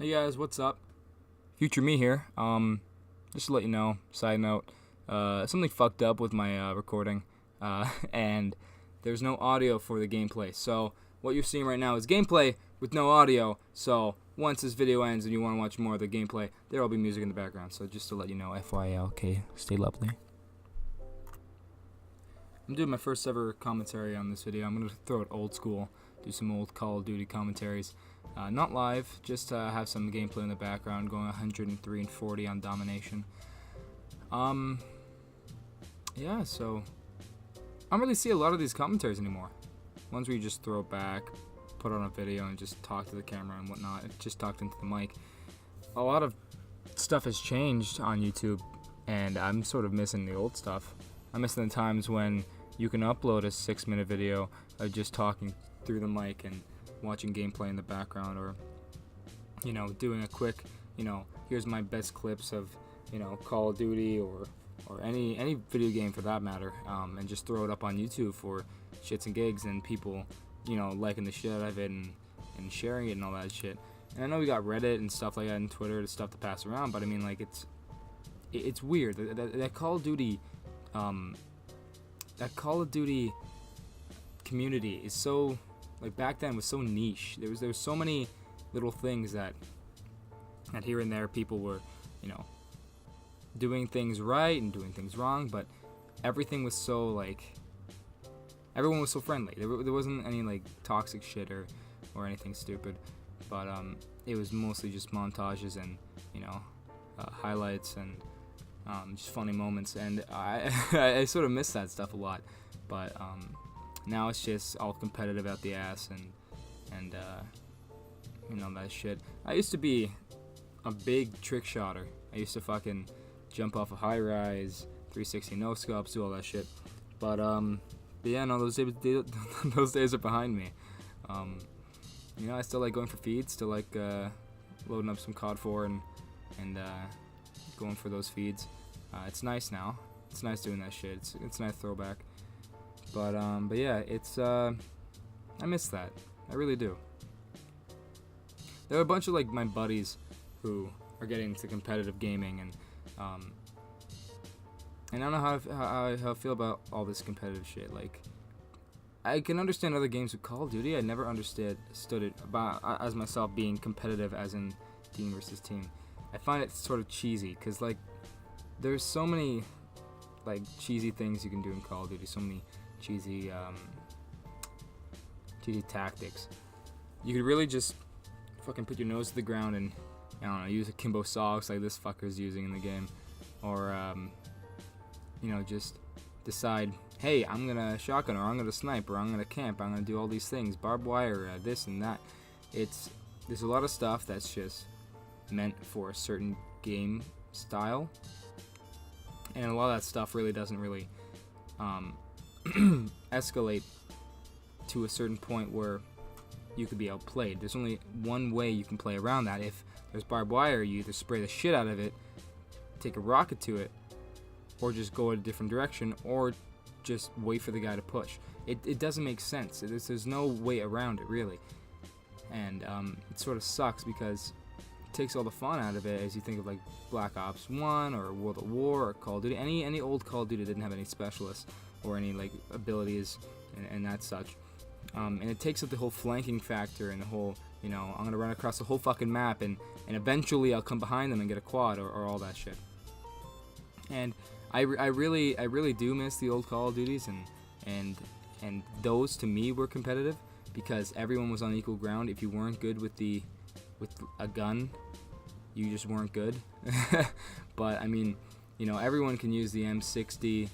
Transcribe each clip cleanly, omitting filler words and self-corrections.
Hey guys, what's up? Future me here. Just to let you know, side note, something fucked up with my recording, and there's no audio for the gameplay. So what you're seeing right now is gameplay with no audio. So once this video ends and you want to watch more of the gameplay, there will be music in the background. So just to let you know, FYI, okay, stay lovely. I'm doing my first ever commentary on this video. I'm gonna throw it old school, do some old Call of Duty commentaries. Not live, just have some gameplay in the background, going 103 and 40 on domination. Yeah, so I don't really see a lot of these commentaries anymore. Ones where you just throw it back, put on a video, and just talk to the camera and whatnot. Just talked into the mic. A lot of stuff has changed on YouTube, and I'm sort of missing the old stuff. I'm missing the times when you can upload a 6-minute video of just talking through the mic and watching gameplay in the background, or doing a quick here's my best clips of Call of Duty or any video game for that matter, and just throw it up on YouTube for shits and gigs, and people liking the shit out of it and sharing it and all that shit. And I know we got Reddit and stuff like that and Twitter, stuff to pass around, but I mean, like, it's weird that Call of Duty community is so, like, back then was so niche. There was so many little things that here and there people were, doing things right and doing things wrong, but everything was so, like, everyone was so friendly. There wasn't any, like, toxic shit or anything stupid, but it was mostly just montages and highlights and just funny moments, and I sort of miss that stuff a lot, but now it's just all competitive out the ass and that shit. I used to be a big trick shotter. I used to fucking jump off a high rise, 360 no scopes, do all that shit. But yeah, no, those days are behind me. I still like going for feeds, still like loading up some COD 4 and going for those feeds. It's nice now. It's nice doing that shit. It's a nice throwback. But yeah, it's I miss that. I really do. There are a bunch of, like, my buddies who are getting into competitive gaming, and I don't know how I feel about all this competitive shit. Like, I can understand other games with Call of Duty. I never understood it about as myself being competitive, as in team versus team. I find it sort of cheesy, because, like, there's so many, like, cheesy things you can do in Call of Duty. So many cheesy tactics. You could really just fucking put your nose to the ground and, I don't know, use akimbo socks like this fucker's using in the game, or just decide, hey, I'm gonna shotgun, or I'm gonna snipe, or I'm gonna camp, I'm gonna do all these things, barbed wire, this and that. There's a lot of stuff that's just meant for a certain game style, and a lot of that stuff really doesn't really escalate to a certain point where you could be outplayed. There's only one way you can play around that. If there's barbed wire, you either spray the shit out of it, take a rocket to it, or just go a different direction, or just wait for the guy to push. It doesn't make sense. There's no way around it, really. And it sort of sucks, because it takes all the fun out of it, as you think of, like, Black Ops 1 or World at War or Call of Duty. Any old Call of Duty didn't have any specialists or any, like, abilities and that such. And it takes up the whole flanking factor and the whole, I'm going to run across the whole fucking map and eventually I'll come behind them and get a quad or all that shit. And I really do miss the old Call of Duties, and those to me were competitive, because everyone was on equal ground. If you weren't good with a gun, you just weren't good. But I mean, everyone can use the M16,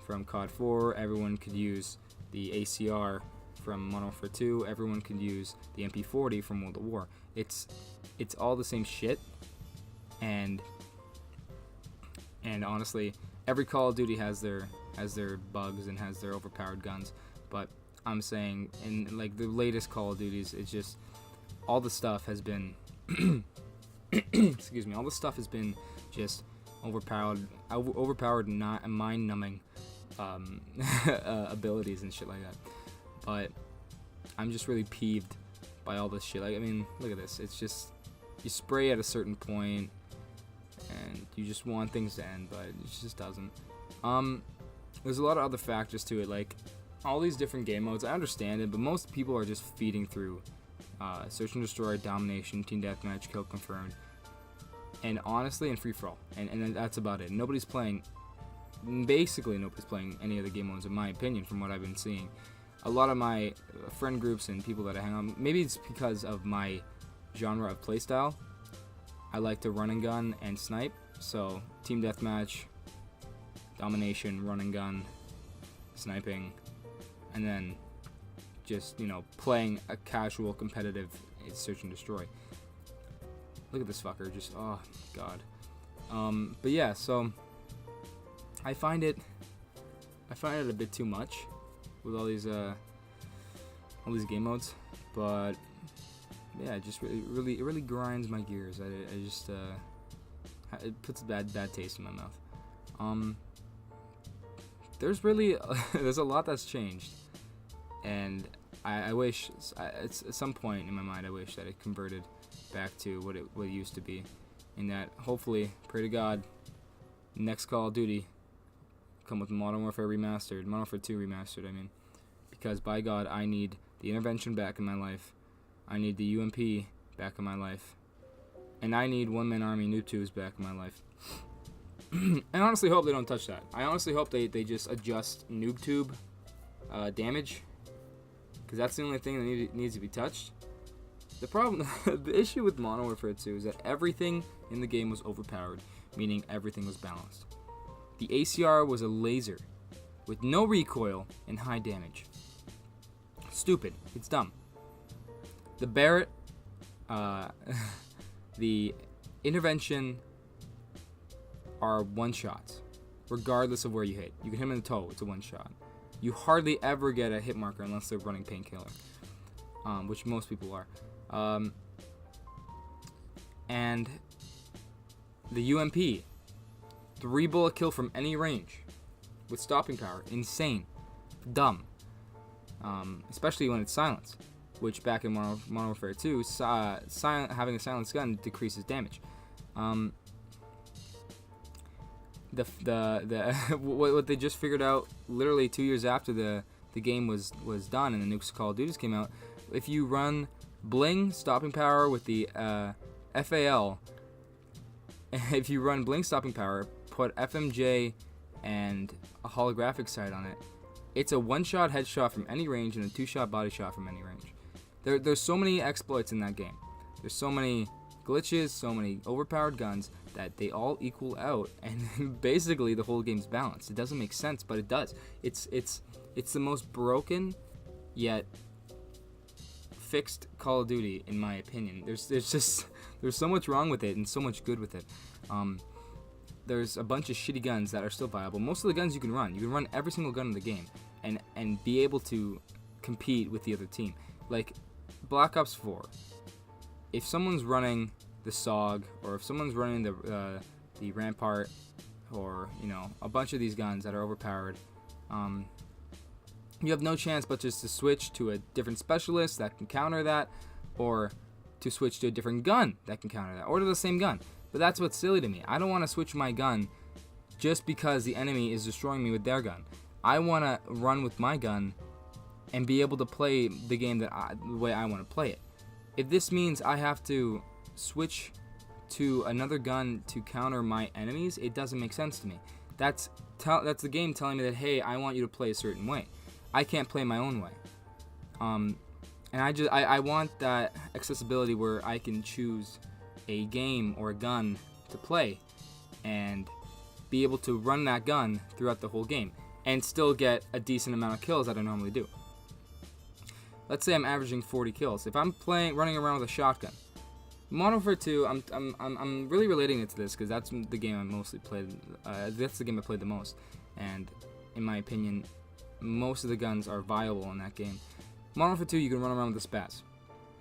from COD 4. Everyone could use the ACR from Modern Warfare 2. Everyone could use the MP40 from World at War. It's all the same shit, and honestly, every Call of Duty has their bugs and has their overpowered guns. But I'm saying, in, like, the latest Call of Duties, it's just all the stuff has been excuse me, all the stuff has been just overpowered, not mind-numbing abilities and shit like that. But I'm just really peeved by all this shit. Like, I mean, look at this. It's just, you spray at a certain point, and you just want things to end, but it just doesn't. There's a lot of other factors to it, like all these different game modes. I understand it, but most people are just feeding through search and destroy, domination, team deathmatch, kill confirmed, and honestly, and free for all, and that's about it. Basically nobody's playing any of the game modes, in my opinion, from what I've been seeing. A lot of my friend groups and people that I hang on, maybe it's because of my genre of playstyle. I like to run and gun and snipe, so team deathmatch, domination, run and gun, sniping, and then just, you know, playing a casual competitive search and destroy. Look at this fucker, just, oh god. But yeah, so I find it a bit too much with all these game modes, but yeah, it just really grinds my gears. I just it puts a bad taste in my mouth. There's a lot that's changed, and I wish at some point in my mind I wish that it converted back to what it used to be, and that hopefully, pray to God, next Call of Duty come with Modern Warfare Remastered, Modern Warfare 2 Remastered, I mean, because by God, I need the intervention back in my life, I need the UMP back in my life, and I need one-man army noob tubes back in my life. I honestly hope they don't touch that. I honestly hope they just adjust noob tube damage, because that's the only thing that needs to be touched. The problem, the issue with Modern Warfare 2 is that everything in the game was overpowered, meaning everything was balanced. The ACR was a laser with no recoil and high damage. Stupid. It's dumb. The Barrett, the intervention are one-shots, regardless of where you hit. You can hit them in the toe, it's a one-shot. You hardly ever get a hit marker unless they're running painkiller, which most people are. And the UMP, 3-bullet kill from any range with stopping power, insane, dumb, especially when it's silence, which back in Modern Warfare 2, having a silenced gun decreases damage. What they just figured out literally 2 years after the game was done and the new Call of Duty came out, if you run Bling stopping power with the FAL, if you run Bling stopping power, put FMJ and a holographic sight on it, it's a one-shot headshot from any range and a two-shot body shot from any range. There's so many exploits in that game. There's so many glitches, so many overpowered guns that they all equal out, and basically the whole game's balanced. It doesn't make sense, but it does. It's the most broken yet fixed Call of Duty, in my opinion. There's so much wrong with it and so much good with it. There's a bunch of shitty guns that are still viable. Most of the guns you can run. You can run every single gun in the game and be able to compete with the other team. Like Black Ops 4. If someone's running the SOG, or if someone's running the Rampart, or, you know, a bunch of these guns that are overpowered, you have no chance but just to switch to a different specialist that can counter that, or to switch to a different gun that can counter that, or to the same gun. But that's what's silly to me. I don't want to switch my gun just because the enemy is destroying me with their gun. I want to run with my gun and be able to play the game the way I want to play it. If this means I have to switch to another gun to counter my enemies, it doesn't make sense to me. That's the game telling me that, hey, I want you to play a certain way. I can't play my own way. And I want that accessibility where I can choose a game or a gun to play and be able to run that gun throughout the whole game and still get a decent amount of kills that I normally do. Let's say I'm averaging 40 kills. If I'm running around with a shotgun, Modern Warfare 2, I'm really relating it to this because that's the game I mostly played. That's the game I played the most, and in my opinion, most of the guns are viable in that game. Modern Warfare 2, you can run around with a spaz.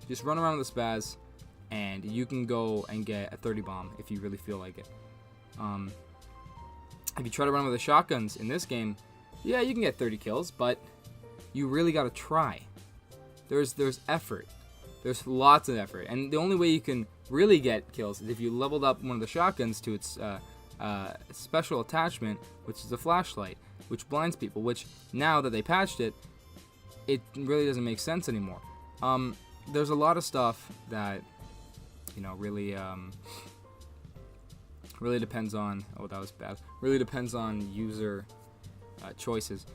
Just run around with a spaz, and you can go and get a 30 bomb if you really feel like it. If you try to run with the shotguns in this game, yeah, you can get 30 kills, but you really got to try. There's effort. There's lots of effort, and the only way you can really get kills is if you leveled up one of the shotguns to its special attachment, which is a flashlight, which blinds people. Which now that they patched it, it really doesn't make sense anymore. There's a lot of stuff that really depends on. Oh, that was bad. Really depends on user choices,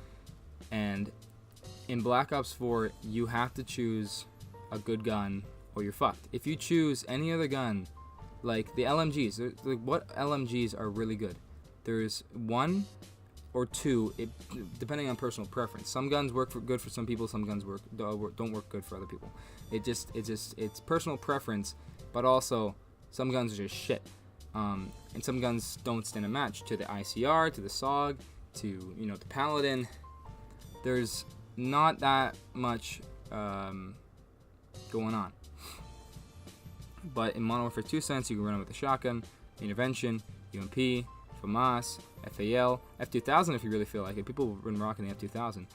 and in Black Ops 4, you have to choose a good gun or you're fucked. If you choose any other gun, like the LMGs, like what LMGs are really good? There's one or two, depending on personal preference. Some guns work good for some people. Some guns don't work good for other people. It's personal preference, but also some guns are just shit. And some guns don't stand a match to the ICR, to the SOG, to the Paladin. There's not that much going on. But in Modern Warfare 2 sense, you can run it with a shotgun, intervention, UMP, FAMAS, FAL, F2000 if you really feel like it. People have been rocking the F2000.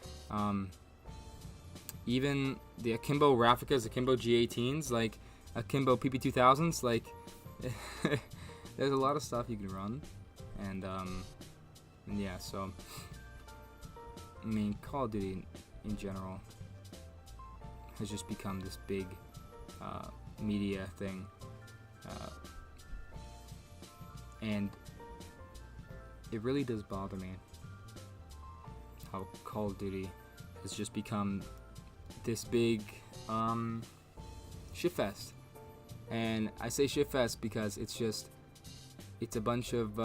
Even the Akimbo Raficas, Akimbo G18s, like Akimbo PP2000s, like there's a lot of stuff you can run. And yeah, so I mean, Call of Duty in general has just become this big media thing, and it really does bother me how Call of Duty has just become this big shitfest. And I say shitfest because it's a bunch of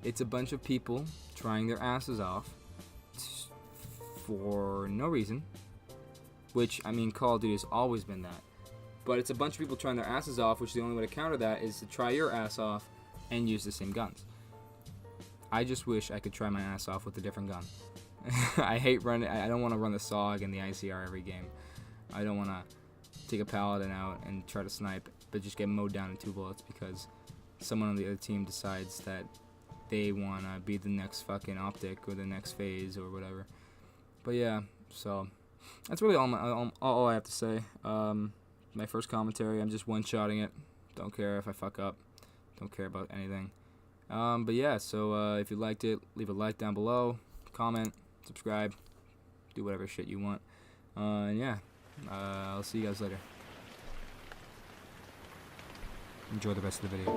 it's a bunch of people trying their asses off for no reason. Which, I mean, Call of Duty has always been that. But it's a bunch of people trying their asses off, which the only way to counter that is to try your ass off and use the same guns. I just wish I could try my ass off with a different gun. I hate running. I don't want to run the SOG and the ICR every game. I don't want to take a Paladin out and try to snipe, but just get mowed down in 2 bullets because someone on the other team decides that they want to be the next fucking Optic or the next phase or whatever. But yeah, so that's really all I have to say. My first commentary, I'm just one-shotting it. Don't care if I fuck up. Don't care about anything. But yeah, so if you liked it, leave a like down below, comment, subscribe, do whatever shit you want. And yeah, I'll see you guys later. Enjoy the rest of the video.